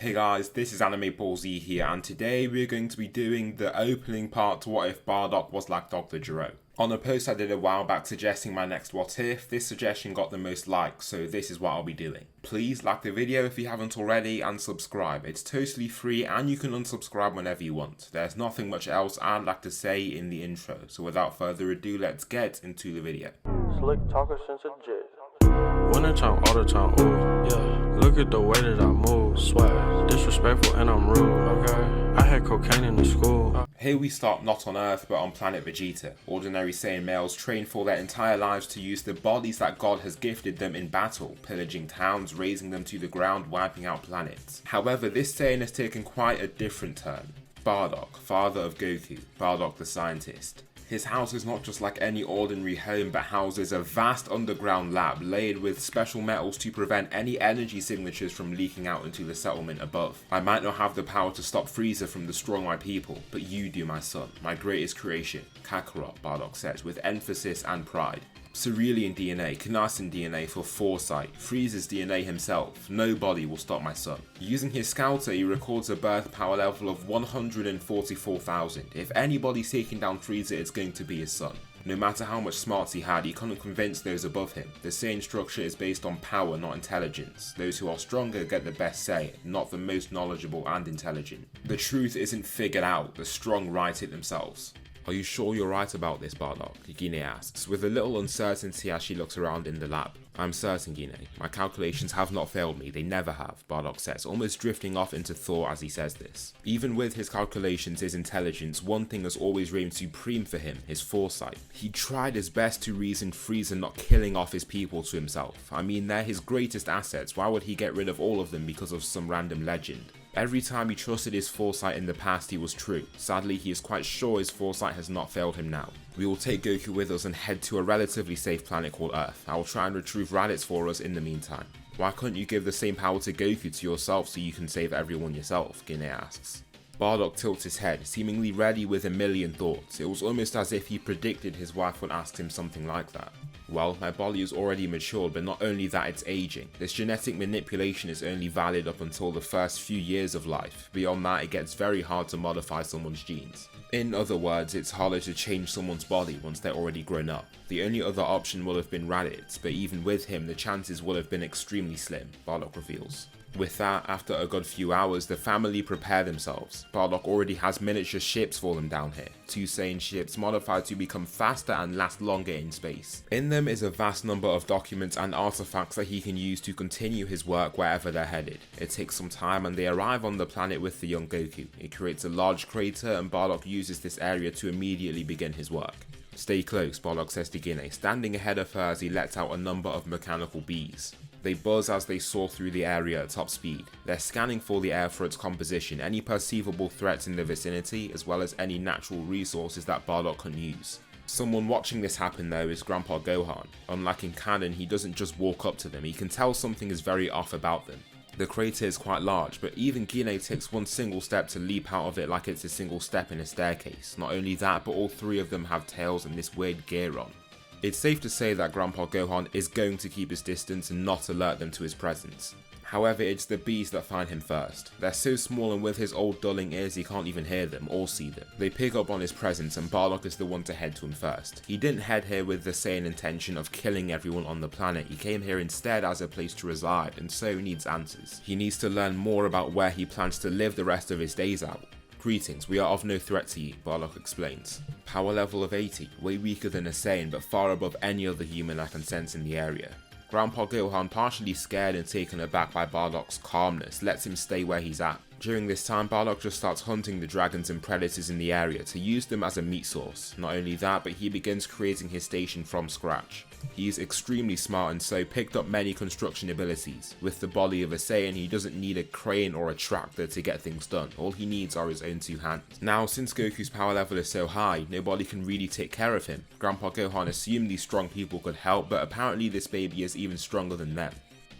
Hey guys, this is Anime Ball Z here, and today we're going to be doing the opening part to What If BARDOCK was like Dr. Gero. On a post I did a while back suggesting my next What If, this suggestion got the most likes, so this is what I'll be doing. Please like the video if you haven't already and subscribe. It's totally free and you can unsubscribe whenever you want. There's nothing much else I'd like to say in the intro, so without further ado, let's get into the video. Slick talker since a jet. Winter time, all the time, ooh, yeah. Look at the way that I move, swag, disrespectful and I'm rude, okay. I had cocaine in the school. Here we start not on Earth but on planet Vegeta. Ordinary Saiyan males train for their entire lives to use the bodies that God has gifted them in battle, pillaging towns, razing them to the ground, wiping out planets. However, this Saiyan has taken quite a different turn. Bardock, father of Goku, Bardock the scientist. His house is not just like any ordinary home but houses a vast underground lab laid with special metals to prevent any energy signatures from leaking out into the settlement above. I might not have the power to stop Frieza from destroying my people, but you do, my son, my greatest creation, Kakarot, Bardock says with emphasis and pride. Cerealian DNA, Knasten DNA for foresight, Frieza's DNA himself, nobody will stop my son. Using his scouter, he records a birth power level of 144,000. If anybody's taking down Frieza, it's going to be his son. No matter how much smarts he had, he couldn't convince those above him. The Saiyan structure is based on power, not intelligence. Those who are stronger get the best say, not the most knowledgeable and intelligent. The truth isn't figured out, the strong write it themselves. Are you sure you're right about this, Bardock? Gine asks, with a little uncertainty as she looks around in the lab. I'm certain, Gine. My calculations have not failed me, they never have, Bardock says, almost drifting off into thought as he says this. Even with his calculations, his intelligence, one thing has always reigned supreme for him, his foresight. He tried his best to reason Frieza not killing off his people to himself. I mean, they're his greatest assets, why would he get rid of all of them because of some random legend? Every time he trusted his foresight in the past, he was true. Sadly, he is quite sure his foresight has not failed him now. We will take Goku with us and head to a relatively safe planet called Earth. I will try and retrieve Raditz for us in the meantime. Why couldn't you give the same power to Goku to yourself so you can save everyone yourself? Gine asks. Bardock tilts his head, seemingly ready with a million thoughts. It was almost as if he predicted his wife would ask him something like that. Well, my body is already matured, but not only that, it's aging. This genetic manipulation is only valid up until the first few years of life. Beyond that, it gets very hard to modify someone's genes. In other words, it's harder to change someone's body once they're already grown up. The only other option would have been Raditz, but even with him, the chances would have been extremely slim, Bardock reveals. With that, after a good few hours, the family prepare themselves. Bardock already has miniature ships for them down here. 2 Saiyan ships modified to become faster and last longer in space. In them is a vast number of documents and artifacts that he can use to continue his work wherever they're headed. It takes some time and they arrive on the planet with the young Goku. It creates a large crater and Bardock uses this area to immediately begin his work. Stay close, Bardock says to Gine, standing ahead of her as he lets out a number of mechanical bees. They buzz as they soar through the area at top speed. They're scanning for the air for its composition, any perceivable threats in the vicinity, as well as any natural resources that Bardock can use. Someone watching this happen though is Grandpa Gohan. Unlike in canon, he doesn't just walk up to them, he can tell something is very off about them. The crater is quite large, but even Gine takes one single step to leap out of it like it's a single step in a staircase. Not only that, but all 3 of them have tails and this weird gear on. It's safe to say that Grandpa Gohan is going to keep his distance and not alert them to his presence. However, it's the bees that find him first. They're so small and with his old dulling ears he can't even hear them or see them. They pick up on his presence and Bardock is the one to head to him first. He didn't head here with the same intention of killing everyone on the planet, he came here instead as a place to reside and so needs answers. He needs to learn more about where he plans to live the rest of his days out. Greetings, we are of no threat to you, Bardock explains. Power level of 80, way weaker than a Saiyan but far above any other human I can sense in the area. Grandpa Gohan, partially scared and taken aback by Bardock's calmness, lets him stay where he's at. During this time, Bardock just starts hunting the dragons and predators in the area to use them as a meat source. Not only that, but he begins creating his station from scratch. He is extremely smart and so picked up many construction abilities. With the body of a Saiyan, he doesn't need a crane or a tractor to get things done. All he needs are his own 2 hands. Now, since Goku's power level is so high, nobody can really take care of him. Grandpa Gohan assumed these strong people could help, but apparently this baby is even stronger than them.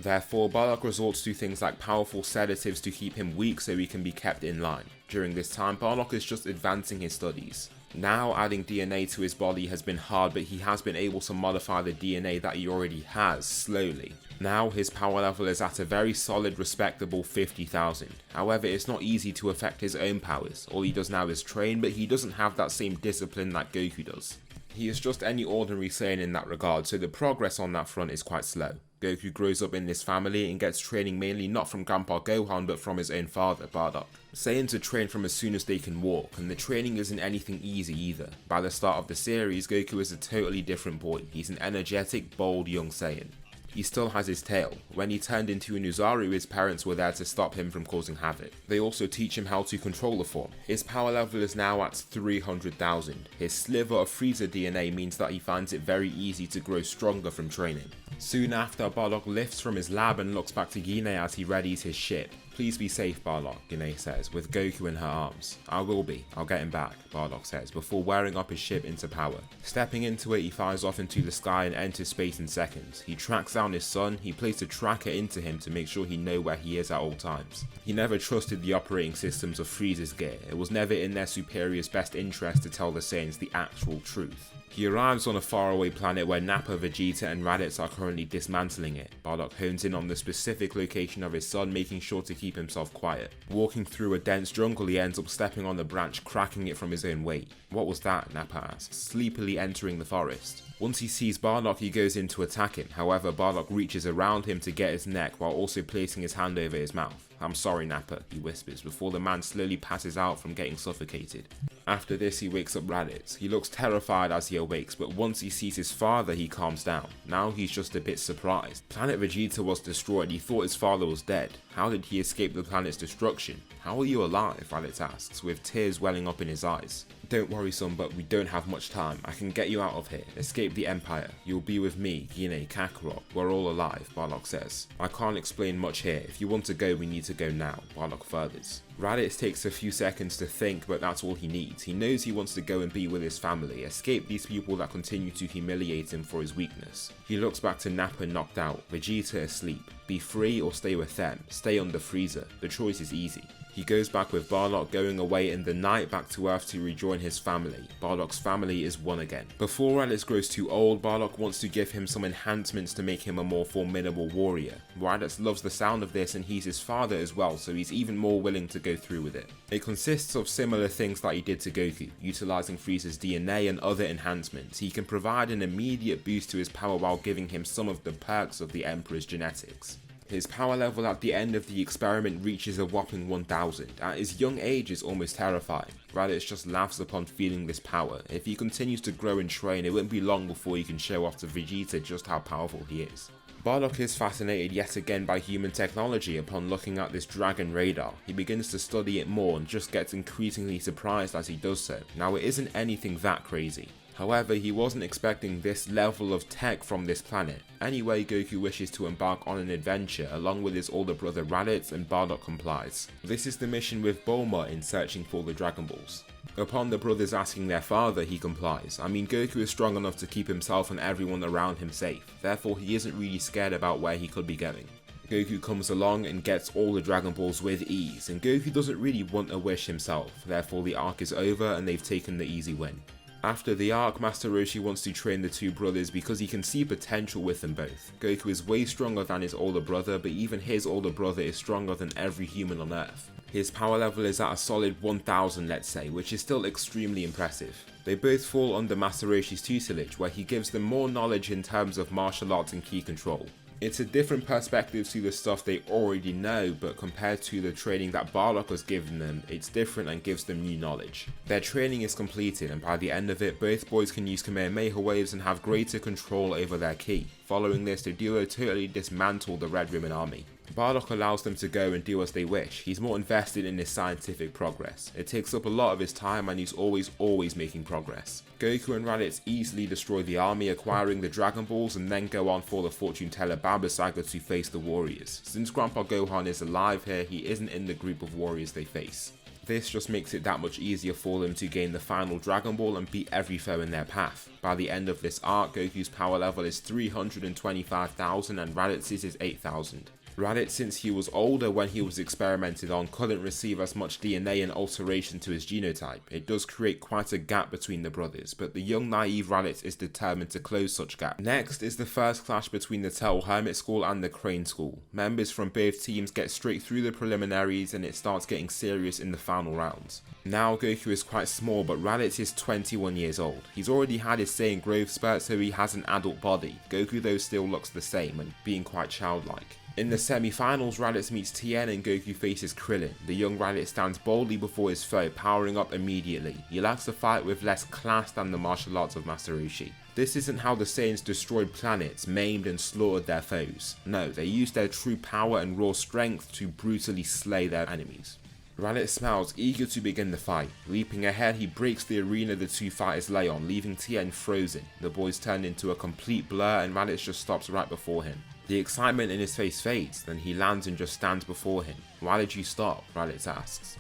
Therefore, Bardock resorts to things like powerful sedatives to keep him weak so he can be kept in line. During this time, Bardock is just advancing his studies. Now adding DNA to his body has been hard, but he has been able to modify the DNA that he already has slowly. Now his power level is at a very solid respectable 50,000. However, it's not easy to affect his own powers. All he does now is train, but he doesn't have that same discipline that Goku does. He is just any ordinary Saiyan in that regard, so the progress on that front is quite slow. Goku grows up in this family and gets training mainly not from Grandpa Gohan but from his own father, Bardock. Saiyans are trained from as soon as they can walk, and the training isn't anything easy either. By the start of the series, Goku is a totally different boy. He's an energetic, bold young Saiyan. He still has his tail. When he turned into an Uzaru, his parents were there to stop him from causing havoc. They also teach him how to control the form. His power level is now at 300,000. His sliver of Frieza DNA means that he finds it very easy to grow stronger from training. Soon after, Bardock lifts from his lab and looks back to Gine as he readies his ship. "Please be safe, Bardock," Gine says, with Goku in her arms. "I will be. I'll get him back," Bardock says, before wearing up his ship into power. Stepping into it, he flies off into the sky and enters space in seconds. He tracks down his son. He placed a tracker into him to make sure he knows where he is at all times. He never trusted the operating systems of Frieza's gear. It was never in their superior's best interest to tell the Saiyans the actual truth. He arrives on a faraway planet where Nappa, Vegeta and Raditz are currently dismantling it. Bardock hones in on the specific location of his son, making sure to keep himself quiet. Walking through a dense jungle, he ends up stepping on the branch, cracking it from his own weight. "What was that?" Nappa asks, sleepily entering the forest. Once he sees Bardock, he goes in to attack him. However, Bardock reaches around him to get his neck while also placing his hand over his mouth. "I'm sorry, Nappa," he whispers, before the man slowly passes out from getting suffocated. After this, he wakes up Raditz. He looks terrified as he awakes, but once he sees his father, he calms down. Now he's just a bit surprised. Planet Vegeta was destroyed. He thought his father was dead. How did he escape the planet's destruction? "How are you alive?" Raditz asks, with tears welling up in his eyes. "Don't worry, son, but we don't have much time. I can get you out of here. Escape the Empire. You'll be with me, Gine, Kakarot. We're all alive," Bardock says. "I can't explain much here. If you want to go, we need to go now," Bardock furthers. Raditz takes a few seconds to think, but that's all he needs. He knows he wants to go and be with his family, escape these people that continue to humiliate him for his weakness. He looks back to Nappa knocked out, Vegeta asleep. Be free or stay with them. Stay under Frieza. The choice is easy. He goes back with Bardock, going away in the night back to Earth to rejoin his family. Bardock's family is one again. Before Raditz grows too old, Bardock wants to give him some enhancements to make him a more formidable warrior. Raditz loves the sound of this and he's his father as well, so he's even more willing to go through with it. It consists of similar things that he did to Goku, utilizing Frieza's DNA and other enhancements. He can provide an immediate boost to his power while giving him some of the perks of the Emperor's genetics. His power level at the end of the experiment reaches a whopping 1000. At his young age is almost terrifying. Raditz just laughs upon feeling this power. If he continues to grow and train, it won't be long before he can show off to Vegeta just how powerful he is. Bardock is fascinated yet again by human technology upon looking at this dragon radar. He begins to study it more and just gets increasingly surprised as he does so. Now it isn't anything that crazy. However, he wasn't expecting this level of tech from this planet. Anyway, Goku wishes to embark on an adventure along with his older brother Raditz, and Bardock complies. This is the mission with Bulma in searching for the Dragon Balls. Upon the brothers asking their father, he complies. I mean, Goku is strong enough to keep himself and everyone around him safe, therefore he isn't really scared about where he could be going. Goku comes along and gets all the Dragon Balls with ease, and Goku doesn't really want a wish himself, therefore the arc is over and they've taken the easy win. After the arc, Master Roshi wants to train the two brothers because he can see potential with them both. Goku is way stronger than his older brother, but even his older brother is stronger than every human on Earth. His power level is at a solid 1000, let's say, which is still extremely impressive. They both fall under Master Roshi's tutelage, where he gives them more knowledge in terms of martial arts and ki control. It's a different perspective to the stuff they already know, but compared to the training that Bardock has given them, it's different and gives them new knowledge. Their training is completed, and by the end of it, both boys can use Kamehameha waves and have greater control over their ki. Following this, the duo totally dismantle the Red Ribbon Army. Bardock allows them to go and do as they wish. He's more invested in his scientific progress. It takes up a lot of his time and he's always making progress. Goku and Raditz easily destroy the army, acquiring the Dragon Balls, and then go on for the fortune teller Baba Saga to face the warriors. Since Grandpa Gohan is alive here, he isn't in the group of warriors they face. This just makes it that much easier for them to gain the final Dragon Ball and beat every foe in their path. By the end of this arc, Goku's power level is 325,000 and Raditz's is 8,000. Raditz, since he was older when he was experimented on, couldn't receive as much DNA and alteration to his genotype. It does create quite a gap between the brothers, but the young naive Raditz is determined to close such gap. Next is the first clash between the Turtle Hermit School and the Crane School. Members from both teams get straight through the preliminaries and it starts getting serious in the final rounds. Now Goku is quite small, but Raditz is 21 years old. He's already had his Saiyan growth spurt, so he has an adult body. Goku though still looks the same and being quite childlike. In the semi-finals, Raditz meets Tien and Goku faces Krillin. The young Raditz stands boldly before his foe, powering up immediately. He likes to fight with less class than the martial arts of Master Roshi. This isn't how the Saiyans destroyed planets, maimed and slaughtered their foes. No, they used their true power and raw strength to brutally slay their enemies. Raditz smiles, eager to begin the fight. Leaping ahead, he breaks the arena the two fighters lay on, leaving Tien frozen. The boys turn into a complete blur and Raditz just stops right before him. The excitement in his face fades, then he lands and just stands before him. "Why did you stop?" Raditz asks.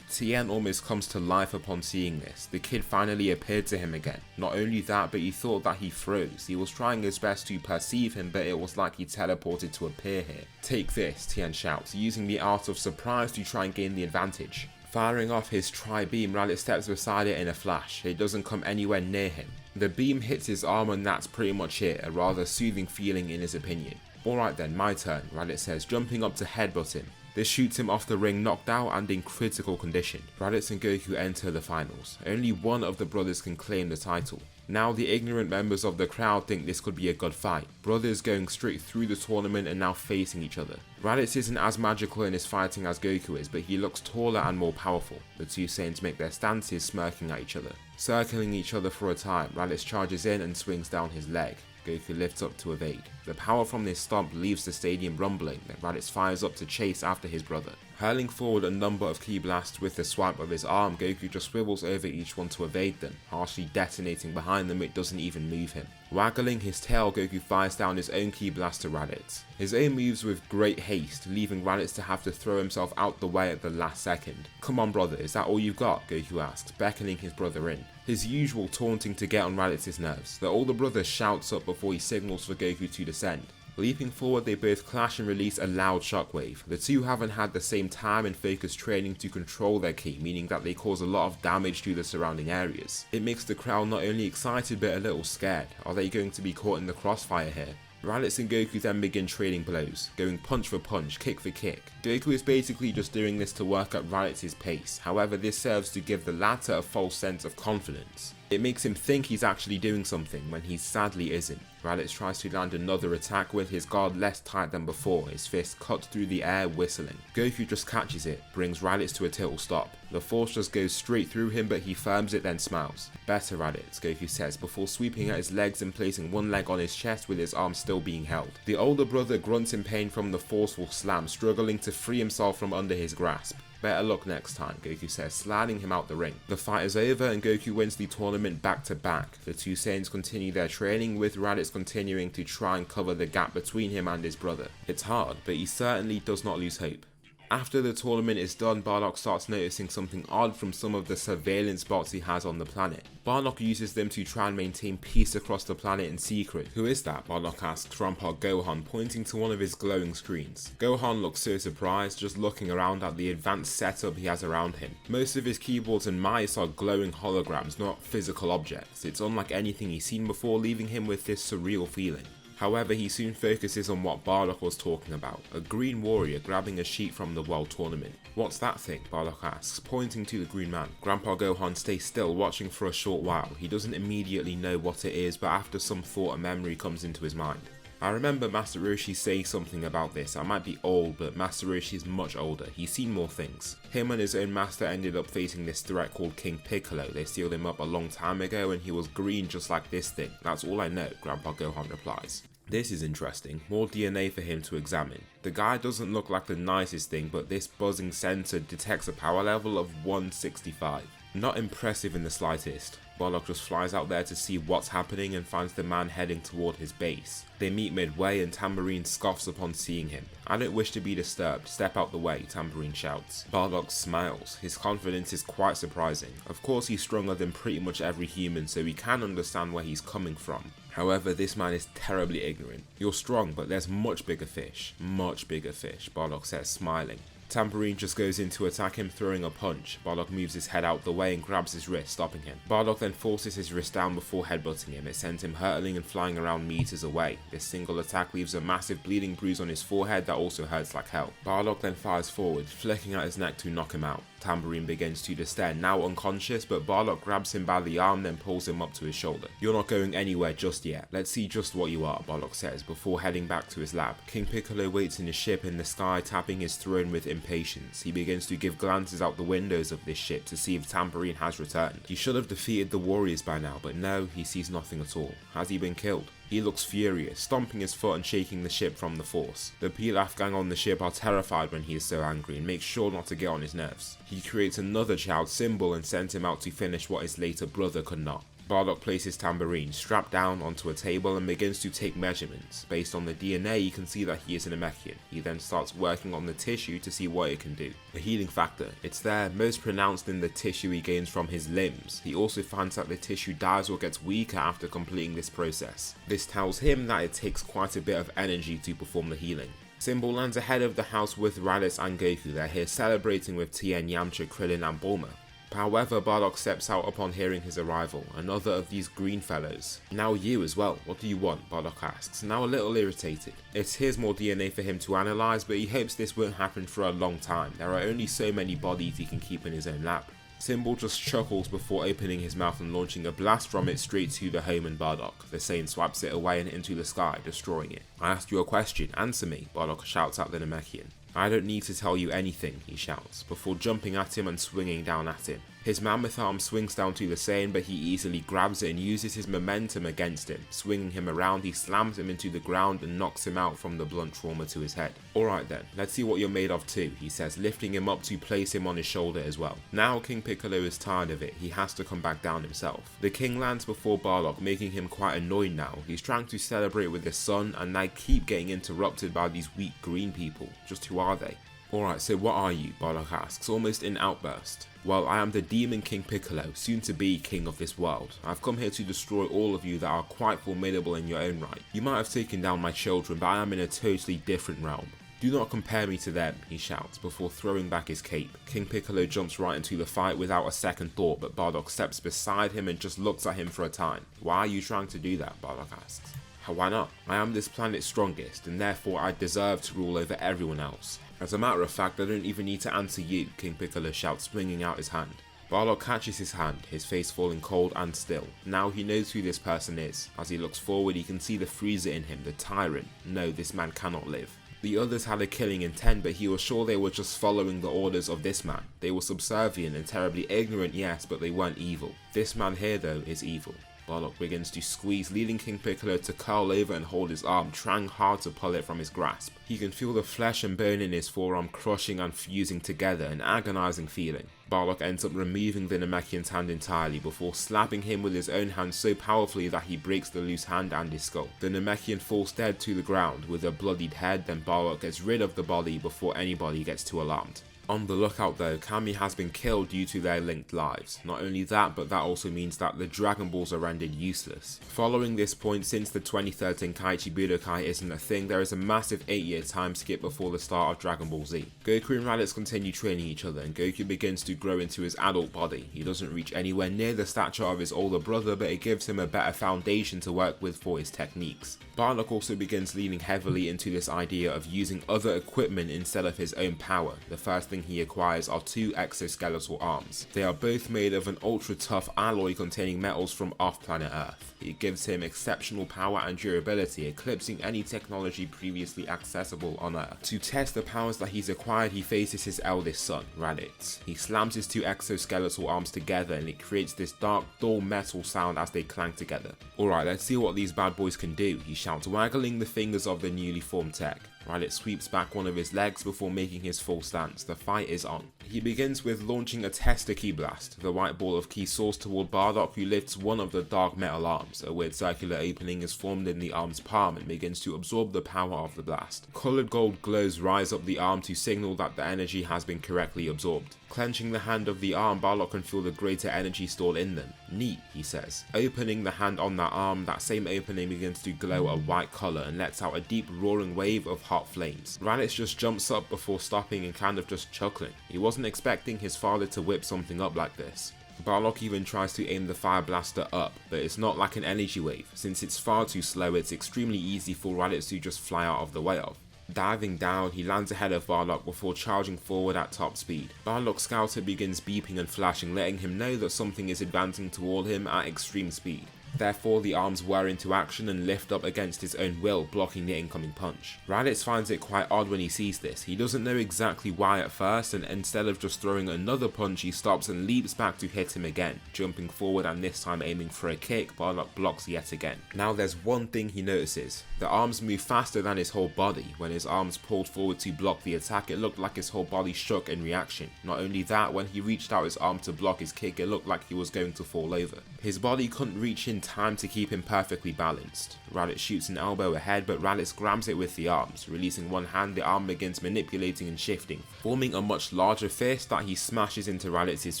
Tien almost comes to life upon seeing this. The kid finally appeared to him again. Not only that, but he thought that he froze. He was trying his best to perceive him, but it was like he teleported to appear here. "Take this," Tien shouts, using the art of surprise to try and gain the advantage. Firing off his tri-beam, Raditz steps beside it in a flash. It doesn't come anywhere near him. The beam hits his arm and that's pretty much it, a rather soothing feeling in his opinion. "Alright then, my turn," Raditz says, jumping up to headbutt him. This shoots him off the ring, knocked out and in critical condition. Raditz and Goku enter the finals. Only one of the brothers can claim the title. Now the ignorant members of the crowd think this could be a good fight. Brothers going straight through the tournament and now facing each other. Raditz isn't as magical in his fighting as Goku is, but he looks taller and more powerful. The two Saiyans make their stances, smirking at each other. Circling each other for a time, Raditz charges in and swings down his leg. Goku lifts up to evade. The power from this stomp leaves the stadium rumbling, then Raditz fires up to chase after his brother. Hurling forward a number of ki blasts with the swipe of his arm, Goku just swivels over each one to evade them, harshly detonating behind them. It doesn't even move him. Waggling his tail, Goku fires down his own ki blast to Raditz. His own moves with great haste, leaving Raditz to have to throw himself out the way at the last second. "Come on brother, is that all you've got?" Goku asks, beckoning his brother in. His usual taunting to get on Raditz's nerves. The older brother shouts up before he signals for Goku to descend. Leaping forward, they both clash and release a loud shockwave. The two haven't had the same time and focused training to control their ki, meaning that they cause a lot of damage to the surrounding areas. It makes the crowd not only excited but a little scared. Are they going to be caught in the crossfire here? Raditz and Goku then begin trading blows, going punch for punch, kick for kick. Goku is basically just doing this to work at Raditz's pace, however this serves to give the latter a false sense of confidence. It makes him think he's actually doing something when he sadly isn't. Raditz tries to land another attack with his guard less tight than before, his fist cut through the air whistling. Goku just catches it, brings Raditz to a total stop. The force just goes straight through him but he firms it then smiles. "Better Raditz," Goku says before sweeping at his legs and placing one leg on his chest with his arm still being held. The older brother grunts in pain from the forceful slam, struggling to free himself from under his grasp. "Better luck next time," Goku says, sliding him out the ring. The fight is over and Goku wins the tournament back to back. The two Saiyans continue their training, with Raditz continuing to try and cover the gap between him and his brother. It's hard, but he certainly does not lose hope. After the tournament is done, Bardock starts noticing something odd from some of the surveillance bots he has on the planet. Bardock uses them to try and maintain peace across the planet in secret. "Who is that?" Bardock asks Grandpa Gohan, pointing to one of his glowing screens. Gohan looks so surprised, just looking around at the advanced setup he has around him. Most of his keyboards and mice are glowing holograms, not physical objects. It's unlike anything he's seen before, leaving him with this surreal feeling. However, he soon focuses on what Bardock was talking about, a green warrior grabbing a sheet from the World Tournament. "What's that thing?" Bardock asks, pointing to the green man. Grandpa Gohan stays still, watching for a short while. He doesn't immediately know what it is, but after some thought, a memory comes into his mind. "I remember Master Roshi saying something about this. I might be old, but Master Roshi is much older. He's seen more things. Him and his own master ended up facing this threat called King Piccolo. They sealed him up a long time ago and he was green just like this thing. That's all I know," Grandpa Gohan replies. This is interesting, more DNA for him to examine. The guy doesn't look like the nicest thing, but this buzzing sensor detects a power level of 165. Not impressive in the slightest. Bardock just flies out there to see what's happening and finds the man heading toward his base. They meet midway and Tambourine scoffs upon seeing him. "I don't wish to be disturbed, step out the way," Tambourine shouts. Bardock smiles. His confidence is quite surprising. Of course he's stronger than pretty much every human, so we can understand where he's coming from. However, this man is terribly ignorant. You're strong, but there's much bigger fish, Bardock says, smiling. Tambourine just goes in to attack him, throwing a punch. Bardock moves his head out the way and grabs his wrist, stopping him. Bardock then forces his wrist down before headbutting him. It sends him hurtling and flying around meters away. This single attack leaves a massive bleeding bruise on his forehead that also hurts like hell. Bardock then fires forward, flicking at his neck to knock him out. Tambourine begins to descend, now unconscious, but Bardock grabs him by the arm, then pulls him up to his shoulder. You're not going anywhere just yet. Let's see just what you are, Bardock says, before heading back to his lab. King Piccolo waits in his ship in the sky, tapping his throne with impatience. He begins to give glances out the windows of this ship to see if Tambourine has returned. He should have defeated the warriors by now, but no, he sees nothing at all. Has he been killed? He looks furious, stomping his foot and shaking the ship from the force. The Pilaf gang on the ship are terrified when he is so angry and make sure not to get on his nerves. He creates another child symbol and sends him out to finish what his later brother could not. Bardock places Tambourine strapped down onto a table and begins to take measurements. Based on the DNA, you can see that he is a Namekian. He then starts working on the tissue to see what it can do. The healing factor, it's there, most pronounced in the tissue he gains from his limbs. He also finds that the tissue dies or gets weaker after completing this process. This tells him that it takes quite a bit of energy to perform the healing. Symbol lands ahead of the house with Raditz and Goku. They're here celebrating with Tien, Yamcha, Krillin and Bulma. However, Bardock steps out upon hearing his arrival, another of these green fellows. Now you as well, what do you want? Bardock asks, now a little irritated. Here's more DNA for him to analyse, but he hopes this won't happen for a long time. There are only so many bodies he can keep in his own lab. Symbol just chuckles before opening his mouth and launching a blast from it straight to the home and Bardock. The Saiyan swipes it away and into the sky, destroying it. I asked you a question, answer me, Bardock shouts at the Namekian. I don't need to tell you anything, he shouts, before jumping at him and swinging down at him. His mammoth arm swings down to the Saiyan, but he easily grabs it and uses his momentum against him. Swinging him around, he slams him into the ground and knocks him out from the blunt trauma to his head. Alright then, let's see what you're made of too, he says, lifting him up to place him on his shoulder as well. Now King Piccolo is tired of it, he has to come back down himself. The king lands before Bardock, making him quite annoyed now. He's trying to celebrate with his son, and they keep getting interrupted by these weak green people. Just who are they? Alright, so what are you? Bardock asks, almost in outburst. Well, I am the Demon King Piccolo, soon to be king of this world. I've come here to destroy all of you that are quite formidable in your own right. You might have taken down my children, but I am in a totally different realm. Do not compare me to them, he shouts, before throwing back his cape. King Piccolo jumps right into the fight without a second thought, but Bardock steps beside him and just looks at him for a time. Why are you trying to do that? Bardock asks. Why not? I am this planet's strongest, and therefore I deserve to rule over everyone else. As a matter of fact, I don't even need to answer you, King Piccolo shouts, swinging out his hand. Bardock catches his hand, his face falling cold and still. Now he knows who this person is. As he looks forward, he can see the freezer in him, the tyrant. No, this man cannot live. The others had a killing intent, but he was sure they were just following the orders of this man. They were subservient and terribly ignorant, yes, but they weren't evil. This man here, though, is evil. Bardock begins to squeeze, leading King Piccolo to curl over and hold his arm, trying hard to pull it from his grasp. He can feel the flesh and bone in his forearm crushing and fusing together, an agonizing feeling. Bardock ends up removing the Namekian's hand entirely before slapping him with his own hand so powerfully that he breaks the loose hand and his skull. The Namekian falls dead to the ground with a bloodied head, then Bardock gets rid of the body before anybody gets too alarmed. On the lookout though, Kami has been killed due to their linked lives. Not only that, but that also means that the Dragon Balls are rendered useless. Following this point, since the 2013 Kaiichi Budokai isn't a thing, there is a massive 8-year time skip before the start of Dragon Ball Z. Goku and Raditz continue training each other, and Goku begins to grow into his adult body. He doesn't reach anywhere near the stature of his older brother, but it gives him a better foundation to work with for his techniques. Bardock also begins leaning heavily into this idea of using other equipment instead of his own power. The first thing he acquires are 2 exoskeletal arms. They are both made of an ultra tough alloy containing metals from off planet Earth. It gives him exceptional power and durability, eclipsing any technology previously accessible on Earth. To test the powers that he's acquired, he faces his eldest son, Raditz. He slams his 2 exoskeletal arms together and it creates this dark, dull metal sound as they clank together. Alright, let's see what these bad boys can do, he shouts, waggling the fingers of the newly formed tech. Raditz sweeps back one of his legs before making his full stance. The fight is on. He begins with launching a tester ki blast. The white ball of ki soars toward Bardock, who lifts one of the dark metal arms. A weird circular opening is formed in the arm's palm and begins to absorb the power of the blast. Coloured gold glows rise up the arm to signal that the energy has been correctly absorbed. Clenching the hand of the arm, Bardock can feel the greater energy stored in them. Neat, he says. Opening the hand on that arm, that same opening begins to glow a white colour and lets out a deep roaring wave of hot flames. Raditz just jumps up before stopping and kind of just chuckling. He wasn't expecting his father to whip something up like this. Bardock even tries to aim the fire blaster up, but it's not like an energy wave. Since it's far too slow, it's extremely easy for Raditz to just fly out of the way of. Diving down, he lands ahead of Bardock before charging forward at top speed. Bardock's scouter begins beeping and flashing, letting him know that something is advancing toward him at extreme speed. Therefore, the arms whir into action and lift up against his own will, blocking the incoming punch. Raditz finds it quite odd when he sees this. He doesn't know exactly why at first, and instead of just throwing another punch, he stops and leaps back to hit him again, jumping forward and this time aiming for a kick. Bardock blocks yet again. Now there's one thing he notices. The arms move faster than his whole body. When his arms pulled forward to block the attack, it looked like his whole body shook in reaction. Not only that, when he reached out his arm to block his kick, it looked like he was going to fall over. His body couldn't reach in time to keep him perfectly balanced. Raditz shoots an elbow ahead, but Raditz grabs it with the arms. Releasing one hand, the arm begins manipulating and shifting, forming a much larger fist that he smashes into Raditz's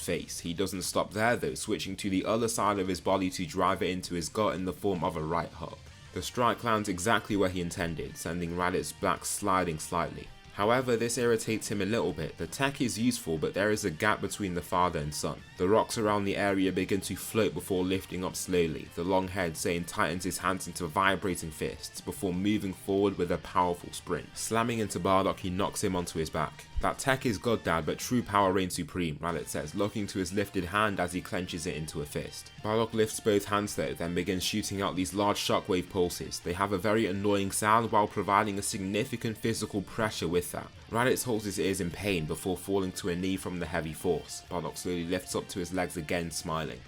face. He doesn't stop there though, switching to the other side of his body to drive it into his gut in the form of a right hook. The strike lands exactly where he intended, sending Raditz back sliding slightly. However, this irritates him a little bit. The tech is useful, but there is a gap between the father and son. The rocks around the area begin to float before lifting up slowly. The long head Saiyan tightens his hands into vibrating fists before moving forward with a powerful sprint. Slamming into Bardock, he knocks him onto his back. That tech is good, Dad, but true power reigns supreme, Raditz says, looking to his lifted hand as he clenches it into a fist. Bardock lifts both hands though, then begins shooting out these large shockwave pulses. They have a very annoying sound while providing a significant physical pressure with that. Raditz holds his ears in pain before falling to a knee from the heavy force. Bardock slowly lifts up to his legs again, smiling.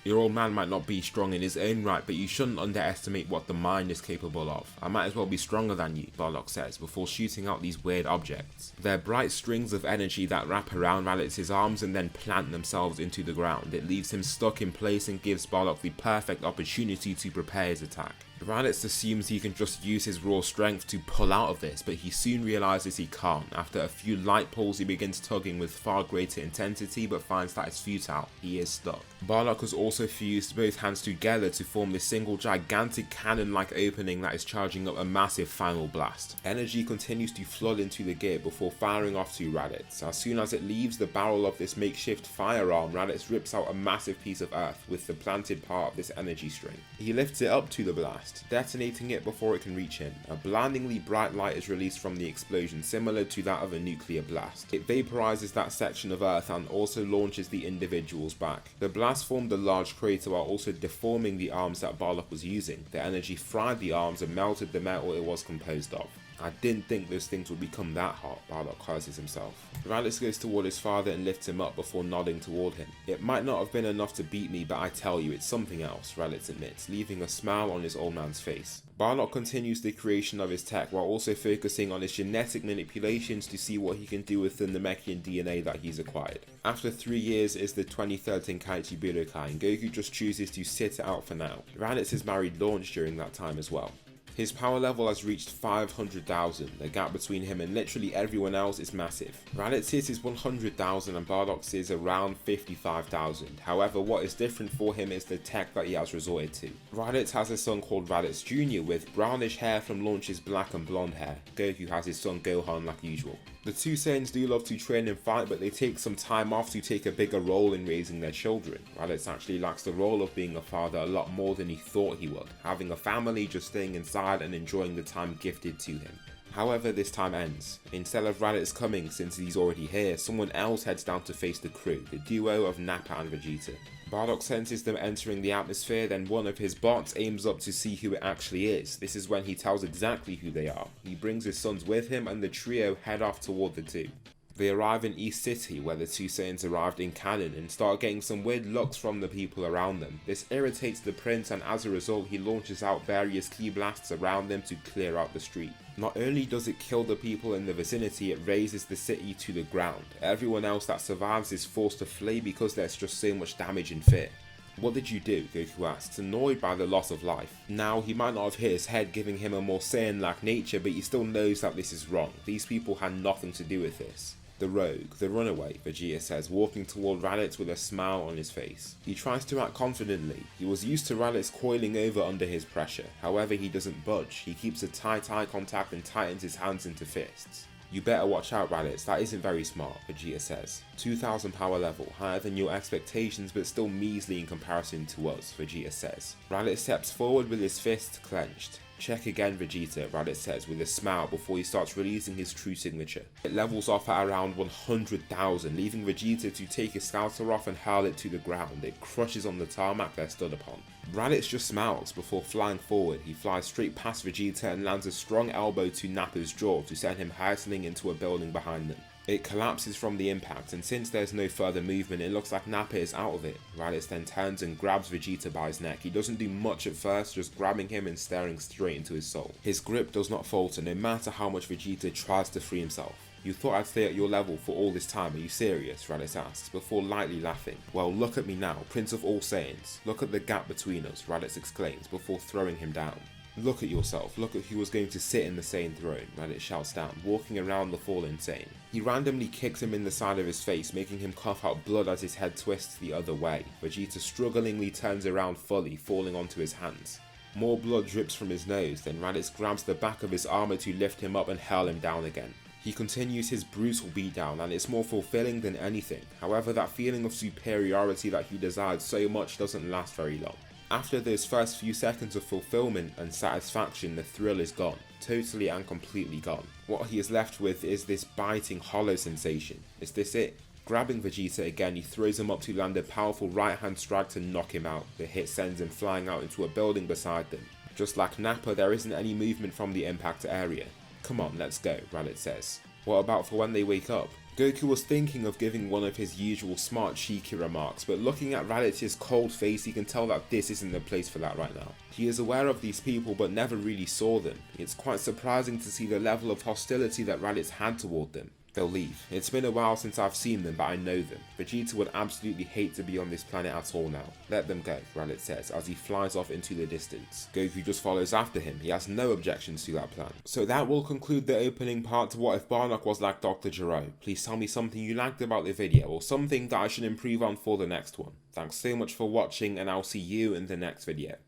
Your old man might not be strong in his own right, but you shouldn't underestimate what the mind is capable of. I might as well be stronger than you, Bardock says, before shooting out these weird objects. They're bright strings of energy that wrap around Raditz's arms and then plant themselves into the ground. It leaves him stuck in place and gives Bardock the perfect opportunity to prepare his attack. Raditz assumes he can just use his raw strength to pull out of this, but he soon realizes he can't. After a few light pulls, he begins tugging with far greater intensity, but finds that it's futile. He is stuck. Bardock has also fused both hands together to form this single gigantic cannon-like opening that is charging up a massive final blast. Energy continues to flood into the gear before firing off to Raditz. As soon as it leaves the barrel of this makeshift firearm, Raditz rips out a massive piece of earth with the planted part of this energy string. He lifts it up to the blast, detonating it before it can reach him. A blindingly bright light is released from the explosion, similar to that of a nuclear blast. It vaporizes that section of earth and also launches the individuals back. The blast formed a large crater while also deforming the arms that Bardock was using. The energy fried the arms and melted the metal it was composed of. I didn't think those things would become that hot, Bardock curses himself. Raditz goes toward his father and lifts him up before nodding toward him. It might not have been enough to beat me, but I tell you, it's something else, Raditz admits, leaving a smile on his old man's face. Bardock continues the creation of his tech while also focusing on his genetic manipulations to see what he can do with the Namekian DNA that he's acquired. After 3 years is the 23rd Tenkaichi Budokai, and Goku just chooses to sit it out for now. Raditz is married Launch during that time as well. His power level has reached 500,000, the gap between him and literally everyone else is massive. Raditz's is 100,000 and Bardock's is around 55,000. However, what is different for him is the tech that he has resorted to. Raditz has a son called Raditz Jr. with brownish hair from Launch's black and blonde hair. Goku has his son Gohan like usual. The two Saiyans do love to train and fight, but they take some time off to take a bigger role in raising their children. Raditz actually likes the role of being a father a lot more than he thought he would, having a family, just staying inside and enjoying the time gifted to him. However, this time ends. Instead of Raditz coming, since he's already here, someone else heads down to face the crew, the duo of Nappa and Vegeta. Bardock senses them entering the atmosphere, then one of his bots aims up to see who it actually is. This is when he tells exactly who they are. He brings his sons with him and the trio head off toward the two. They arrive in East City, where the two Saiyans arrived in canon, and start getting some weird looks from the people around them. This irritates the prince, and as a result he launches out various ki blasts around them to clear out the street. Not only does it kill the people in the vicinity, it razes the city to the ground. Everyone else that survives is forced to flee because there's just so much damage and fear. What did you do? Goku asks, annoyed by the loss of life. Now, he might not have hit his head, giving him a more Saiyan-like nature, but he still knows that this is wrong. These people had nothing to do with this. The rogue, the runaway, Vegeta says, walking toward Raditz with a smile on his face. He tries to act confidently. He was used to Raditz coiling over under his pressure. However, he doesn't budge. He keeps a tight eye contact and tightens his hands into fists. You better watch out, Raditz, that isn't very smart, Vegeta says. 2000 power level, higher than your expectations but still measly in comparison to us, Vegeta says. Raditz steps forward with his fists clenched. Check again, Vegeta, Raditz says with a smile before he starts releasing his true signature. It levels off at around 100,000, leaving Vegeta to take his scouter off and hurl it to the ground. It crushes on the tarmac they're stood upon. Raditz just smiles before flying forward. He flies straight past Vegeta and lands a strong elbow to Nappa's jaw to send him hurtling into a building behind them. It collapses from the impact, and since there's no further movement, it looks like Nappa is out of it. Raditz then turns and grabs Vegeta by his neck. He doesn't do much at first, just grabbing him and staring straight into his soul. His grip does not falter, no matter how much Vegeta tries to free himself. You thought I'd stay at your level for all this time, are you serious? Raditz asks, before lightly laughing. Well, look at me now, Prince of all Saiyans. Look at the gap between us, Raditz exclaims, before throwing him down. Look at yourself, look at who was going to sit in the Saiyan throne, Raditz shouts down, walking around the fallen Saiyan. He randomly kicks him in the side of his face, making him cough out blood as his head twists the other way. Vegeta strugglingly turns around fully, falling onto his hands. More blood drips from his nose, then Raditz grabs the back of his armor to lift him up and hurl him down again. He continues his brutal beatdown, and it's more fulfilling than anything. However, that feeling of superiority that he desired so much doesn't last very long. After those first few seconds of fulfillment and satisfaction, the thrill is gone. Totally and completely gone. What he is left with is this biting, hollow sensation. Is this it? Grabbing Vegeta again, he throws him up to land a powerful right-hand strike to knock him out. The hit sends him flying out into a building beside them. Just like Nappa, there isn't any movement from the impact area. Come on, let's go, Raditz says. What about for when they wake up? Goku was thinking of giving one of his usual smart cheeky remarks, but looking at Raditz's cold face, he can tell that this isn't the place for that right now. He is aware of these people but never really saw them. It's quite surprising to see the level of hostility that Raditz had toward them. They'll leave. It's been a while since I've seen them, but I know them. Vegeta would absolutely hate to be on this planet at all now. Let them go, Raditz says as he flies off into the distance. Goku just follows after him. He has no objections to that plan. So that will conclude the opening part to What If Bardock Was Like Dr. Gero. Please tell me something you liked about the video or something that I should improve on for the next one. Thanks so much for watching, and I'll see you in the next video.